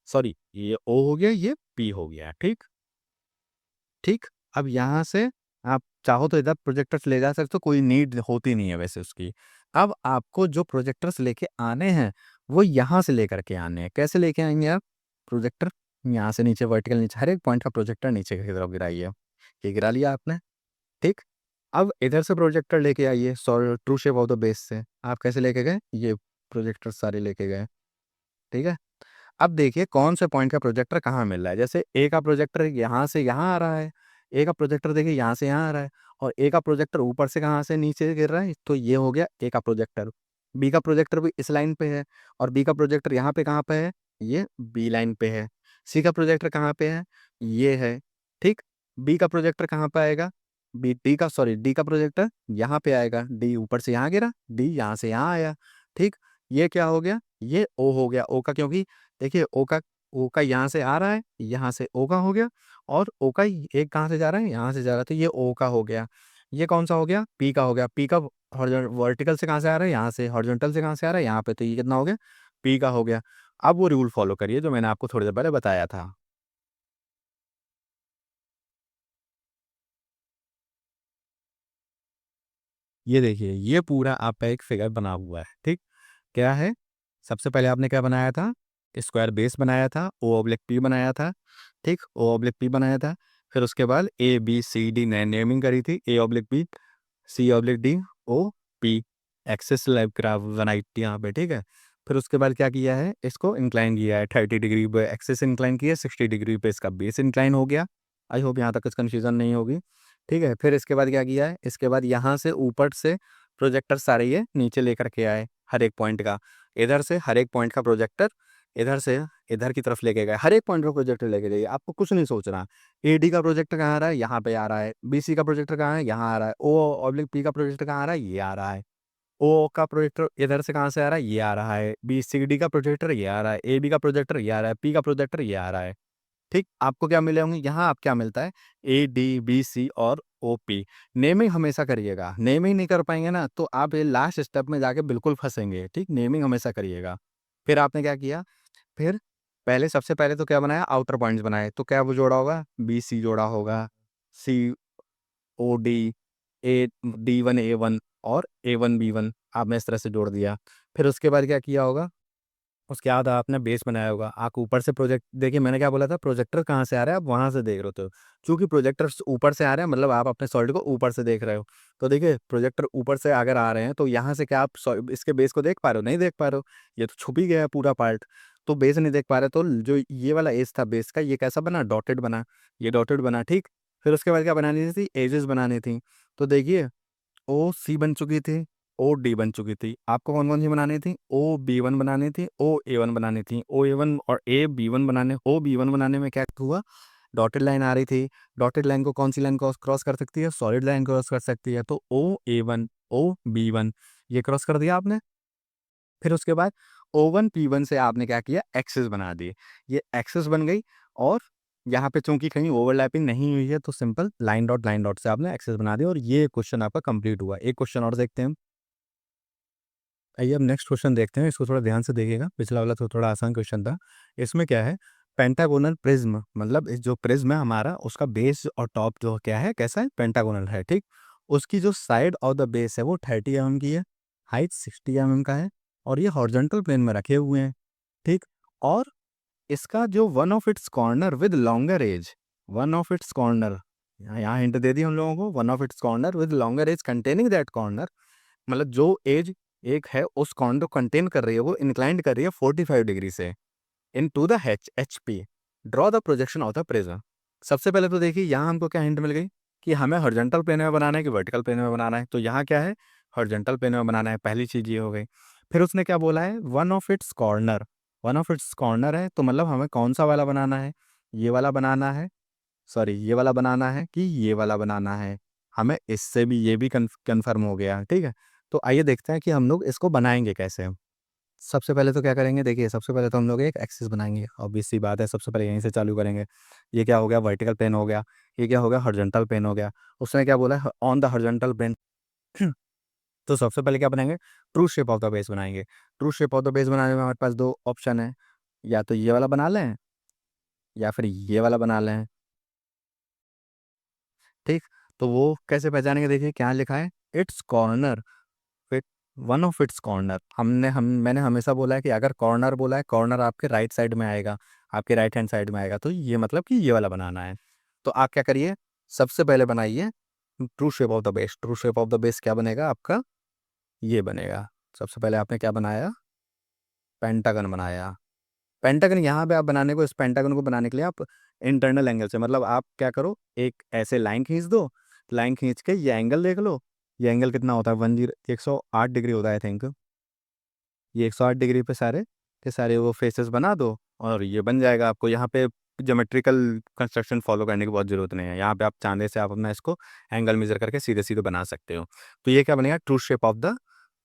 S1: सॉरी ये O हो गया, ये P हो गया, ठीक। ठीक, अब यहाँ से आप चाहो तो इधर प्रोजेक्टर्स ले जा सकते हो, कोई नीड होती नहीं है वैसे उसकी। अब आपको जो प्रोजेक्टर्स लेके आने हैं, वो यहाँ से लेकर के आने हैं। कैसे लेके आएँगे आप? प्रोजेक्टर यहाँ से नीचे वर्टिकल नीचे हर एक पॉइंट का प्रोजेक्टर नीचे की तरफ गिराइए। ये गिरा लिया आपने, ठीक? अब इधर से प्रोजेक्टर लेके आइए true shape of the base से। आप कैसे लेके गए? ये प्रोजेक्टर सारे लेके गए, ठीक है? अब देखिए कौन से पॉइंट का प्रोजेक्टर कहाँ मिल रहा है। जैसे ए का प्रोजेक्टर यहाँ से यहाँ आ रहा है, ए का प्रोजेक्टर देखिए यहाँ से यहाँ आ रहा है, और ए का प्रोजेक्टर ऊपर से कहाँ से नीचे गिर रहा है, तो ये हो गया ए का प्रोजेक्टर। बी का प्रोजेक्टर भी इस लाइन पे है, और बी का प्रोजेक्टर यहाँ पे कहाँ पे है, ये बी लाइन पे है। सी का प्रोजेक्टर कहाँ पे है, ये है, ठीक। बी का प्रोजेक्टर कहाँ पे आएगा, डी का प्रोजेक्टर यहाँ पे आएगा, डी ऊपर से यहाँ गिरा, डी यहाँ से यहाँ आया, ठीक। ये क्या हो गया, ये ओ हो गया, ओ का, क्योंकि देखिए ओ का यहाँ से आ रहा है, यहाँ से ओ का हो गया, और ओ का एक कहाँ से जा रहा है, यहाँ से जा रहा है, तो ये ओ का हो गया। ये कौन सा हो गया, पी का हो गया। पी का वर्टिकल से कहाँ से आ रहा है, यहाँ से। हॉरिजॉन्टल से कहाँ से आ रहा है, यहाँ पे, तो ये कितना हो गया, पी का हो गया। अब वो रूल फॉलो करिए जो मैंने आपको थोड़ी देर पहले बताया था। ये देखिए, ये पूरा आपका एक फिगर बना हुआ है, ठीक। क्या है, सबसे पहले आपने क्या बनाया था, स्क्वायर बेस बनाया था, O/P बनाया था, ठीक, O/P बनाया था। फिर उसके बाद ABCD ने नेमिंग करी थी, A/B, C/D, O/P, access live graph बनाई थी यहाँ पे, ठीक है। फिर उसके बाद क्या किया है, इसको इंक्लाइन किया है, 30 डिग्री पे एक्सेस इंक्लाइन किया, 60 डिग्री पे इसका बेस इंक्लाइन हो गया। आई होप यहाँ तक कुछ कन्फ्यूजन नहीं होगी, ठीक है। फिर इसके बाद क्या किया है, इसके बाद यहाँ से ऊपर से प्रोजेक्टर सारे ये नीचे लेकर के आए, हर एक पॉइंट का। इधर से हर एक पॉइंट का प्रोजेक्टर इधर से इधर की तरफ लेके गए, हर एक पॉइंट का प्रोजेक्टर लेके जाइए, आपको कुछ नहीं सोचना। AD का प्रोजेक्टर कहाँ आ रहा है, यहाँ पे आ रहा है। BC का प्रोजेक्टर कहाँ है, यहाँ आ रहा है। O/P का प्रोजेक्टर कहाँ आ रहा है, ये आ रहा है। O का प्रोजेक्टर इधर से कहाँ से आ रहा है, ये आ रहा है। BCD का प्रोजेक्टर ये आ रहा है। AB का प्रोजेक्टर ये आ रहा है। P का प्रोजेक्टर ये आ रहा है, ठीक। आपको क्या मिले होंगे यहाँ, आप क्या मिलता है, AD, BC और OP। नेमिंग हमेशा करिएगा, नेमिंग नहीं कर पाएंगे ना तो आप ये लास्ट स्टेप में जाके बिल्कुल फंसेंगे, ठीक। नेमिंग हमेशा करिएगा। फिर आपने क्या किया, फिर पहले सबसे पहले तो क्या बनाया, आउटर पॉइंट्स बनाए, तो क्या वो जोड़ा होगा, BC जोड़ा होगा, COD, D1 A1 और A1 B1 आपने इस तरह से जोड़ दिया। फिर उसके बाद क्या किया होगा, उसके बाद आपने बेस बनाया होगा, आप ऊपर से प्रोजेक्ट देखिए, मैंने क्या बोला था, प्रोजेक्टर कहाँ से आ रहा है, आप वहाँ से देख रहे हो। चूंकि प्रोजेक्टर ऊपर से आ रहे हैं, मतलब आप अपने सॉलिड को ऊपर से देख रहे हो। तो देखिए, प्रोजेक्टर ऊपर से अगर आ रहे हैं तो यहाँ से क्या आप इसके बेस को देख पा रहे हो? नहीं देख पा रहे हो, ये तो छुप ही गया है पूरा पार्ट। तो बेस नहीं देख पा रहे, तो जो ये वाला एज था बेस का, ये कैसा बना, डॉटेड बना, ये डॉटेड बना, ठीक। फिर उसके बाद क्या बनानी थी, एजेस बनानी थी। तो देखिए, ओ सी बन चुकी थी, ओ डी बन चुकी थी, आपको कौन कौन सी बनानी थी, ओ बी वन बनानी थी, ओ ए वन बनानी थी। ओ ए वन और ए बी वन बनाने, ओ बी वन बनाने में क्या हुआ, डॉटेड लाइन आ रही थी। डॉटेड लाइन को कौन सी लाइन क्रॉस कर सकती है, सॉलिड लाइन क्रॉस कर सकती है। तो ओ ए वन, ओ बी वन, ये क्रॉस कर दिया आपने। फिर उसके बाद ओ वन पी वन से आपने क्या किया, एक्सेस बना दिए, ये एक्सेस बन गई। और यहाँ पे चूंकि कहीं ओवरलैपिंग नहीं हुई है, तो सिंपल लाइन डॉट से आपने एक्सेस बना दिया, और ये क्वेश्चन आपका कंप्लीट हुआ। एक क्वेश्चन और देखते हैं हम। आइए अब नेक्स्ट क्वेश्चन देखते हैं, इसको थोड़ा ध्यान से देखिएगा, पिछला वाला तो थोड़ा आसान क्वेश्चन था। इसमें क्या है, पेंटागोनल प्रिज्म, मतलब इस जो प्रिज्म है हमारा, उसका बेस और टॉप जो क्या है, कैसा है, पेंटागोनल है, ठीक। उसकी जो साइड ऑफ द बेस है वो 30 mm की है, हाइट 60 mm का है, और ये हॉरिजॉन्टल प्लेन में रखे हुए हैं, ठीक। और इसका जो one of its corner with longer edge, one of its corner, यहाँ हिंट दे दी हम लोगों को, one of its corner with longer edge containing that corner, मतलब जो एज एक है उस कॉर्नर को कंटेन कर रही है, वो इंक्लाइंड कर रही है 45 डिग्री से in to the H P, draw the projection of the prism. सबसे पहले तो देखिए, यहाँ हमको क्या हिंट मिल गई कि हमें हॉरिजॉन्टल प्लेन में बनाना है कि वर्टिकल प्लेन में बनाना है। तो यहाँ क्या है, हॉरिजॉन्टल प्लेन में बनाना है, पहली चीज ये हो गई। फिर उसने क्या बोला है, one of its corner, one of its corner है, तो मतलब हमें कौन सा वाला बनाना है, ये वाला बनाना है, सॉरी ये वाला बनाना है कि ये वाला बनाना है। हमें इससे भी ये भी कन्फर्म हो गया, ठीक है। तो आइए देखते हैं कि हम लोग इसको बनाएंगे कैसे। सबसे पहले तो क्या करेंगे, देखिए सबसे पहले तो हम लोग एक एक्सिस बनाएंगे, ऑब्वियस सी बात है, सबसे पहले यहीं से चालू करेंगे। ये क्या हो गया, वर्टिकल प्लेन हो गया। ये क्या हो गया, हॉरिजॉन्टल प्लेन हो गया। उसने क्या बोला है, ऑन द हॉरिजॉन्टल प्लेन। तो सबसे पहले क्या बनाएंगे, true shape of the base बनाएंगे। True shape of the base बनाने में हमारे पास दो ऑप्शन है, या तो ये वाला बना लें या फिर ये वाला बना लें, ठीक। तो वो कैसे पहचानेंगे, देखिए क्या लिखा है, it's corner fit, one of its corner. मैंने हमेशा बोला है कि अगर कॉर्नर बोला है, कॉर्नर आपके राइट साइड में आएगा, आपके राइट हैंड साइड में आएगा, तो ये मतलब कि ये वाला बनाना है। तो आप क्या करिए, सबसे पहले बनाइए true shape of the base. True shape of the base क्या बनेगा आपका, ये बनेगा। सबसे पहले आपने क्या बनाया, पेंटागन बनाया। पेंटागन यहाँ पे आप बनाने को, इस पेंटागन को बनाने के लिए आप इंटरनल एंगल से, मतलब आप क्या करो, एक ऐसे लाइन खींच दो, लाइन खींच के ये एंगल देख लो। ये एंगल कितना होता है, 108 डिग्री होता है आई थिंक। ये 108 डिग्री पे सारे के सारे वो फेसेस बना दो, और ये बन जाएगा। आपको यहाँ पे ज्योमेट्रिकल कंस्ट्रक्शन फॉलो करने की बहुत ज़रूरत नहीं है, यहाँ पे आप चांदे से आप अपना इसको एंगल मेजर करके सीधे सीधे बना सकते हो। तो ये क्या बनेगा, ट्रू शेप ऑफ द,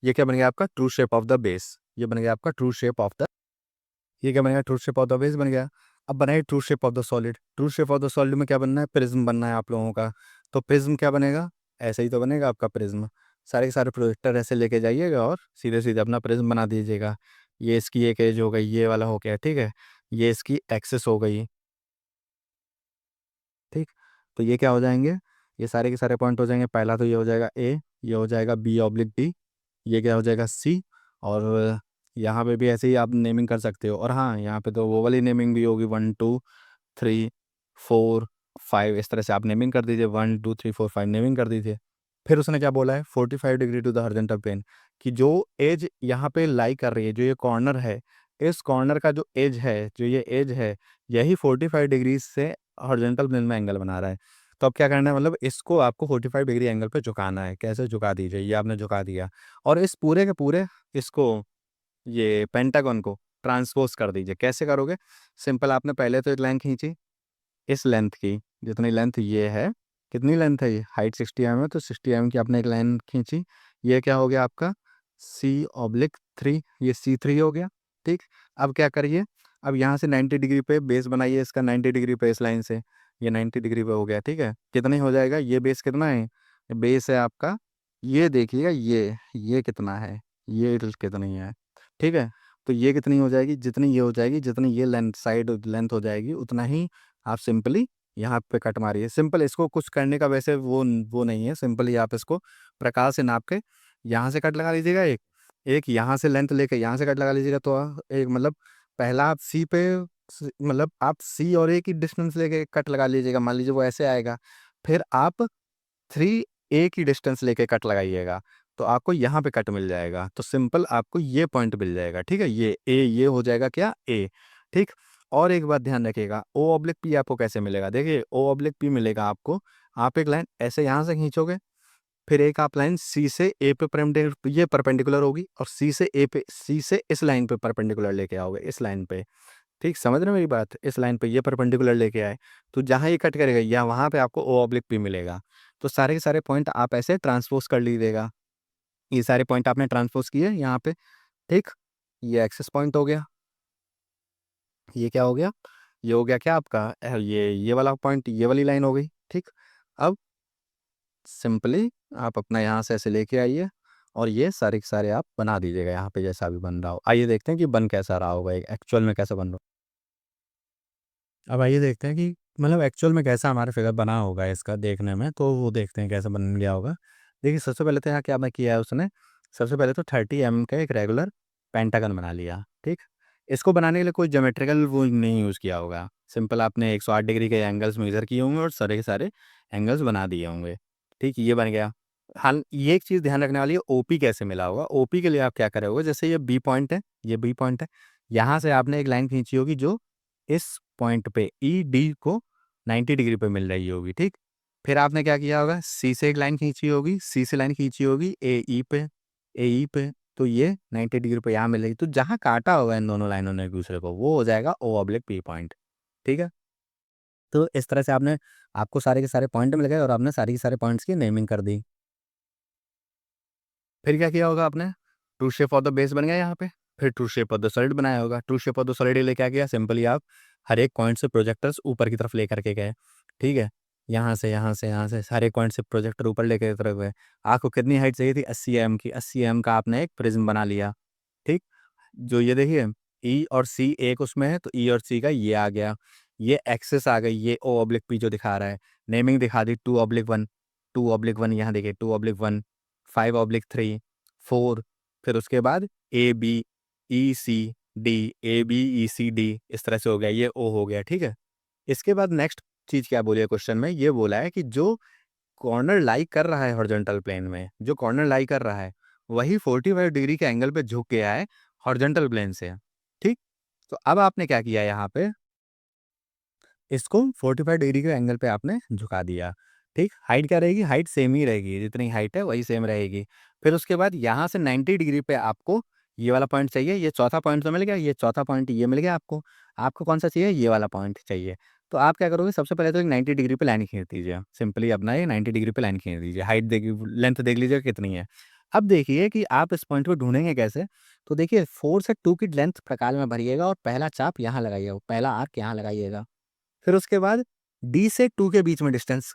S1: ये क्या बनेगा आपका, true shape of the base. ये बन गया आपका ट्रू शेप ऑफ द, ये क्या बनेगा, true shape of the base बन गया। अब बनाइए true shape of the solid. True shape of the solid में क्या बनना है, प्रिज्म बनना है आप लोगों का। तो प्रिज्म क्या बनेगा, ऐसे ही तो बनेगा आपका प्रिज्म। सारे के सारे प्रोजेक्टर ऐसे लेके जाइएगा और सीधे सीधे अपना प्रिज्म बना दीजिएगा। ये इसकी एक एज हो गई, ये वाला हो गया, ठीक है। ये इसकी एक्सेस हो गई, ठीक। तो ये क्या हो जाएंगे, ये सारे के सारे पॉइंट हो जाएंगे। पहला तो ये हो जाएगा ए, ये हो जाएगा बी ऑब्लिक डी, ये क्या हो जाएगा सी। और यहाँ पे भी ऐसे ही आप नेमिंग कर सकते हो। और हाँ, यहाँ पे तो वो वाली नेमिंग भी होगी, 1 2 3 4 5, इस तरह से आप नेमिंग कर दीजिए, 1 2 3 4 5 नेमिंग कर दीजिए। फिर उसने क्या बोला है, 45 degree to the horizontal plane, कि जो एज यहाँ पे लाई कर रही है, जो ये कॉर्नर है, इस कॉर्नर का जो एज है, जो ये एज है, यही 45 डिग्री से हॉरिजॉन्टल प्लेन में एंगल बना रहा है। तो अब क्या करना है, मतलब इसको आपको 45 डिग्री एंगल पे झुकाना है। कैसे झुका दीजिए, ये आपने झुका दिया, और इस पूरे के पूरे इसको, ये पेंटागन को ट्रांसपोज कर दीजिए। कैसे करोगे, सिंपल, आपने पहले तो एक लाइन खींची इस लेंथ की, जितनी लेंथ ये है, कितनी लेंथ है, ये हाइट 60 mm है, तो 60 mm की आपने एक लाइन खींची। ये क्या हो गया आपका, C/3, ये C3 हो गया, ठीक। अब क्या करिए, अब यहाँ से 90 डिग्री पे बेस बनाइए इसका, 90 डिग्री पे इस लाइन से, ये 90 डिग्री पे हो गया, ठीक है। कितनी हो जाएगा, ये बेस कितना है, बेस है आपका, ये देखिएगा, ये कितना है, ये कितनी है, ठीक है। तो ये कितनी हो जाएगी, जितनी ये हो जाएगी, जितनी ये लेंथ, साइड लेंथ हो जाएगी, उतना ही आप सिंपली यहाँ पे कट मारिए। सिंपल, इसको कुछ करने का वैसे वो नहीं है, सिंपली आप इसको प्रकार से नाप के यहाँ से कट लगा लीजिएगा एक, एक यहाँ से लेंथ लेके यहाँ से कट लगा लीजिएगा, तो एक मतलब पहला आप सी पे मतलब आप सी और ए की डिस्टेंस लेके कट लगा लीजिएगा, मान लीजिए वो ऐसे आएगा। फिर आप 3A की डिस्टेंस लेके कट लगाइएगा, तो आपको यहाँ पे कट मिल जाएगा। तो सिंपल आपको ये पॉइंट मिल जाएगा, ठीक है? ये ए, ये हो जाएगा क्या? ए, ठीक? और एक बात ध्यान रखिएगा, ओ ऑब्लिक पी आपको कैसे मिलेगा? देखिए, ओ ऑब्लिक पी मिलेगा आपको, आप एक लाइन ऐसे यहाँ से खींचोगे, फिर एक आप लाइन सी से ए पे ये परपेंडिकुलर होगी, और सी से ए पे, सी से इस लाइन पे परपेंडिकुलर लेके आओगे, इस लाइन पे, ठीक? समझ रहे हो मेरी बात? इस लाइन पे ये परपेंडिकुलर लेके आए, तो जहाँ ये कट करेगा या वहाँ पे आपको ओ ऑब्लिक पी मिलेगा। तो सारे के सारे पॉइंट आप ऐसे ट्रांसपोज़ कर लीजिएगा। ये सारे पॉइंट आपने ट्रांसपोज़ किए यहाँ पे, ठीक? ये एक्सेस पॉइंट हो गया। ये क्या हो गया? ये हो गया क्या आपका ये वाला पॉइंट, ये वाली लाइन हो गई, ठीक? अब सिंपली आप अपना यहाँ से ऐसे लेके आइए, और ये सारे के सारे आप बना दीजिएगा यहाँ पे जैसा भी बन रहा हो। आइए देखते हैं कि बन कैसा रहा होगा, एक्चुअल में कैसा बन रहा। अब आइए देखते हैं कि मतलब एक्चुअल में कैसा हमारा फिगर बना होगा इसका देखने में, तो वो देखते हैं कैसा बन गया होगा। देखिए, सबसे पहले तो यहाँ क्या मैं किया है उसने, सबसे पहले तो 30 mm का एक रेगुलर पेंटागन बना लिया, ठीक? इसको बनाने के लिए कोई ज्योमेट्रिकल वो नहीं यूज़ किया होगा। सिंपल आपने 108 डिग्री के एंगल्स मेज़र किए होंगे और सारे के सारे एंगल्स बना दिए होंगे, ठीक? ये बन गया। हाल ये एक चीज़ ध्यान रखने वाली है, ओपी कैसे मिला होगा? ओपी के लिए आप क्या करे होगे, जैसे ये बी पॉइंट है, ये बी पॉइंट है, यहाँ से आपने एक लाइन खींची होगी जो इस पॉइंट पे ई डी को 90 डिग्री पे मिल रही होगी, ठीक? फिर आपने क्या किया होगा, सी से एक लाइन खींची होगी, सी से लाइन खींची होगी ए ई पे, तो ये 90 डिग्री पे यहाँ मिलेगी। तो जहाँ काटा होगा इन दोनों लाइनों ने एक दूसरे को, वो हो जाएगा ओ ऑब्लिक पी पॉइंट, ठीक है? तो इस तरह से आपको सारे के सारे पॉइंट मिल गए और आपने सारी के सारे पॉइंट्स की नेमिंग कर दी। फिर क्या किया होगा आपने? True shape of the base बन गया यहाँ पे। फिर true shape of the solid बनाया होगा। True shape of the solid के लिए क्या किया? सिंपली आप हर एक पॉइंट से प्रोजेक्टर्स ऊपर की तरफ लेकर के गए, ठीक है? यहाँ से सारे पॉइंट से प्रोजेक्टर ऊपर लेके तरफ गए। आपको कितनी हाइट चाहिए थी? 80 एम की। 80 एम का आपने एक प्रिज्म बना लिया, ठीक? जो ये देखिए, ई और सी एक उसमें है, तो ई और सी का ये आ गया। ये एक्सिस आ गई, ये ओ ऑब्लिक पी जो दिखा रहा है। नेमिंग दिखा दी 2/1, 2/1 यहाँ देखिए 2/1, 5/3, 4, फिर उसके बाद A B E C D, A B E C D, इस तरह से हो गया, ये ओ हो गया, ठीक है? इसके बाद नेक्स्ट चीज़ क्या बोली है क्वेश्चन में? ये बोला है कि जो कॉर्नर लाई कर रहा है हॉरिजॉन्टल प्लेन में, जो कॉर्नर लाई कर रहा है, वही 45 डिग्री के एंगल पे झुक गया है हॉरिजॉन्टल प्लेन से, ठीक? तो अब आपने क्या किया यहाँ पे, इसको 45 डिग्री के एंगल पे आपने झुका दिया, ठीक? हाइट क्या रहेगी? हाइट सेम ही रहेगी, जितनी हाइट है वही सेम रहेगी। फिर उसके बाद यहाँ से 90 डिग्री पे आपको ये वाला पॉइंट चाहिए, ये चौथा पॉइंट तो मिल गया, ये चौथा पॉइंट ये मिल गया आपको। आपको कौन-सा चाहिए? ये वाला पॉइंट चाहिए। तो आप क्या करोगे, सबसे पहले तो एक 90 डिग्री पे लाइन खींच दीजिए। सिंपली अपना ये 90 डिग्री पे लाइन खींच दीजिए। हाइट देखिए, लेंथ देख लीजिए कितनी है। अब देखिए कि आप इस पॉइंट को ढूँढेंगे कैसे? तो देखिए, 4 से 2 की लेंथ प्रकार में भरिएगा और पहला चाप यहाँ लगाइएगा, पहला आर्क यहाँ लगाइएगा। फिर उसके बाद डी से 2 के बीच में डिस्टेंस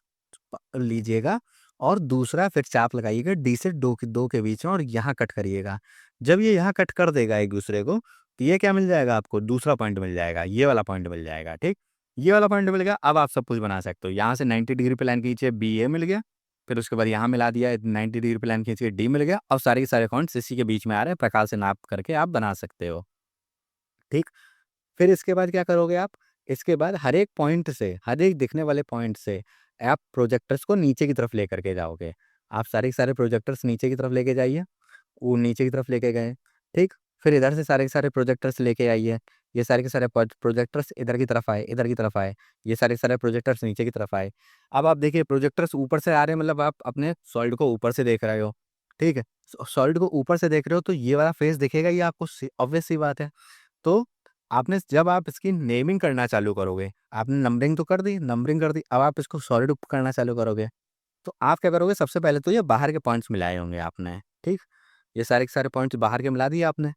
S1: लीजिएगा, और दूसरा फिर चाप लगाइएगा डी से 2 के बीच में, और यहाँ कट करिएगा। जब ये यहाँ कट कर देगा एक दूसरे को, तो ये क्या मिल जाएगा आपको? दूसरा पॉइंट मिल जाएगा, ये वाला पॉइंट मिल जाएगा, ठीक? ये वाला पॉइंट मिल गया, अब आप सब कुछ बना सकते हो। यहाँ से 90 डिग्री पे लाइन खींचिए, बी ए मिल गया। फिर उसके बाद यहाँ मिला दिया, 90 डिग्री पे लाइन खींचिए, डी मिल गया। अब सारे के सारे पॉइंट्स इसी के बीच में आ रहे हैं, प्रकार से नाप करके आप बना सकते हो, ठीक? फिर इसके बाद क्या करोगे आप? इसके बाद हर एक पॉइंट से, हर एक दिखने वाले पॉइंट से आप प्रोजेक्टर्स को नीचे की तरफ लेकर के जाओगे। आप सारे के सारे प्रोजेक्टर्स नीचे की तरफ लेके जाइए, वो नीचे की तरफ लेके गए, ठीक? फिर इधर से सारे के सारे प्रोजेक्टर्स लेके आइए। ये सारे के सारे प्रोजेक्टर्स इधर की तरफ आए, इधर की तरफ आए। ये सारे के सारे प्रोजेक्टर्स नीचे की तरफ आए। अब आप देखिए, प्रोजेक्टर्स ऊपर से आ रहे हैं, मतलब आप अपने सॉलिड को ऊपर से देख रहे हो, ठीक है? सॉलिड को ऊपर से देख रहे हो, तो ये वाला फेस दिखेगा ही आपको, ऑब्वियस सी बात है। तो आपने जब आप इसकी नेमिंग करना चालू करोगे, आपने नंबरिंग कर दी, अब आप इसको सॉलिड करना चालू करोगे, तो आप क्या करोगे, सबसे पहले तो ये बाहर के पॉइंट्स मिलाए होंगे आपने, ठीक? ये सारे के सारे पॉइंट्स बाहर के मिला दिए आपने।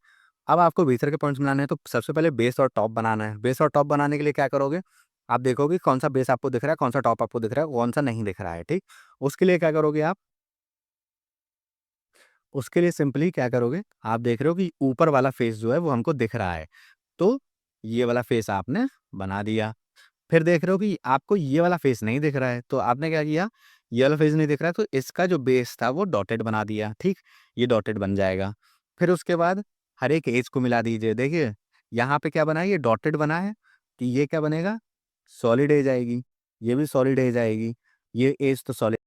S1: अब आपको भीतर के पॉइंट्स मिलाने हैं, तो सबसे पहले बेस और टॉप बनाना है। बेस और टॉप बनाने के लिए क्या करोगे, आप देखोगे कौन-सा बेस आपको दिख रहा है, कौन-सा टॉप आपको दिख रहा है, कौन-सा नहीं दिख रहा है, ठीक? उसके लिए क्या करोगे आप, उसके लिए सिंपली क्या करोगे, आप देख रहे हो कि ऊपर वाला फेस जो है वो हमको दिख रहा है, तो ये वाला फेस आपने बना दिया। फिर देख रहे हो कि आपको ये वाला फेस नहीं दिख रहा है, तो आपने क्या किया, ये वाला फेस नहीं दिख रहा है, तो इसका जो बेस था वो डॉटेड बना दिया, ठीक? ये डॉटेड बन जाएगा। फिर उसके बाद हर एक एज को मिला दीजिए। देखिए, यहाँ पे क्या बना है, ये डॉटेड बना है कि ये क्या बनेगा, सॉलिड एज आएगी, ये भी सॉलिड एज आएगी, ये एज तो सॉलिड